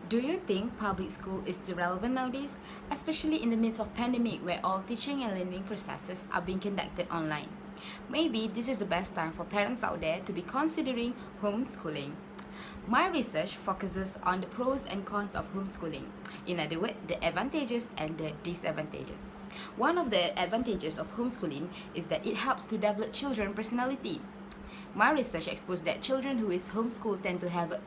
Do you think public school is still relevant nowadays, especially in the midst of pandemic where all teaching and learning processes are being conducted online? Maybe this is the best time for parents out there to be considering homeschooling. My research focuses on the pros and cons of homeschooling. In other words, the advantages and the disadvantages. One of the advantages of homeschooling is that it helps to develop children's personality. My research exposed that children who is homeschooled tend to have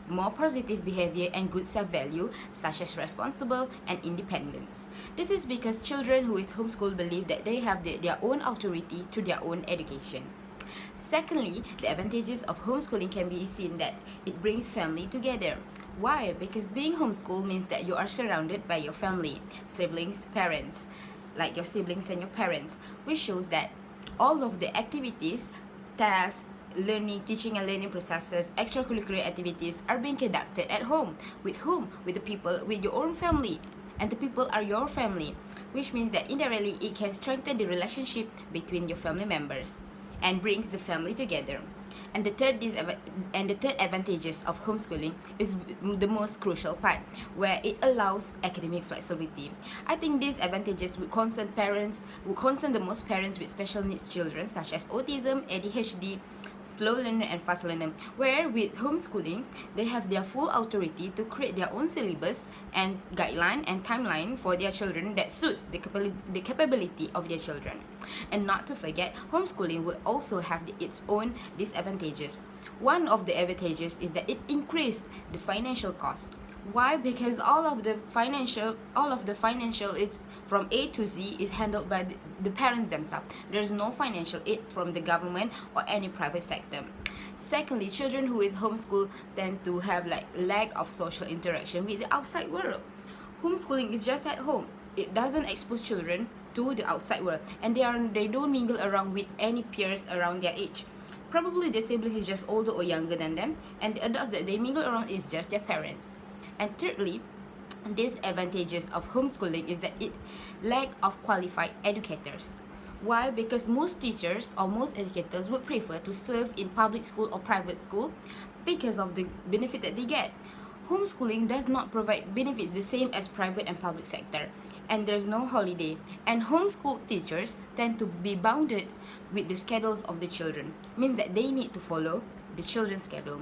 more positive behavior and good self-value, such as responsible and independence. This is because children who is homeschooled believe that they have their own authority to their own education. Secondly, the advantages of homeschooling can be seen that it brings family together. Why? Because being homeschooled means that you are surrounded by your family, siblings, parents, like your siblings and your parents, which shows that all of the activities, tasks, teaching and learning processes, extracurricular activities are being conducted at home. With whom? With the people, with your own family. And the people are your family, which means that indirectly it can strengthen the relationship between your family members and brings the family together. And the third advantages of homeschooling is the most crucial part, where it allows academic flexibility. I think these advantages would concern the most parents with special needs children such as autism, ADHD, slow learner and fast learner, where with homeschooling they have their full authority to create their own syllabus and guideline and timeline for their children that suits the capability of their children. And not to forget, homeschooling will also have its own disadvantages. One of the advantages is that it increases the financial cost. Why? Because all of the financial is from A to Z is handled by the parents themselves. There's no financial aid from the government or any private sector. Secondly, children who is homeschooled tend to have lack of social interaction with the outside world. Homeschooling is just at home. It doesn't expose children to the outside world, and they don't mingle around with any peers around their age. Probably their siblings is just older or younger than them, and the adults that they mingle around is just their parents. And thirdly, disadvantages of homeschooling is that it lack of qualified educators. Why? Because most teachers or most educators would prefer to serve in public school or private school because of the benefit that they get. Homeschooling does not provide benefits the same as private and public sector, and there's no holiday, and homeschool teachers tend to be bounded with the schedules of the children, means that they need to follow the children's schedule.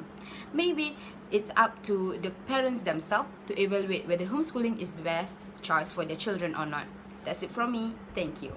Maybe it's up to the parents themselves to evaluate whether homeschooling is the best choice for their children or not. That's it from me. Thank you.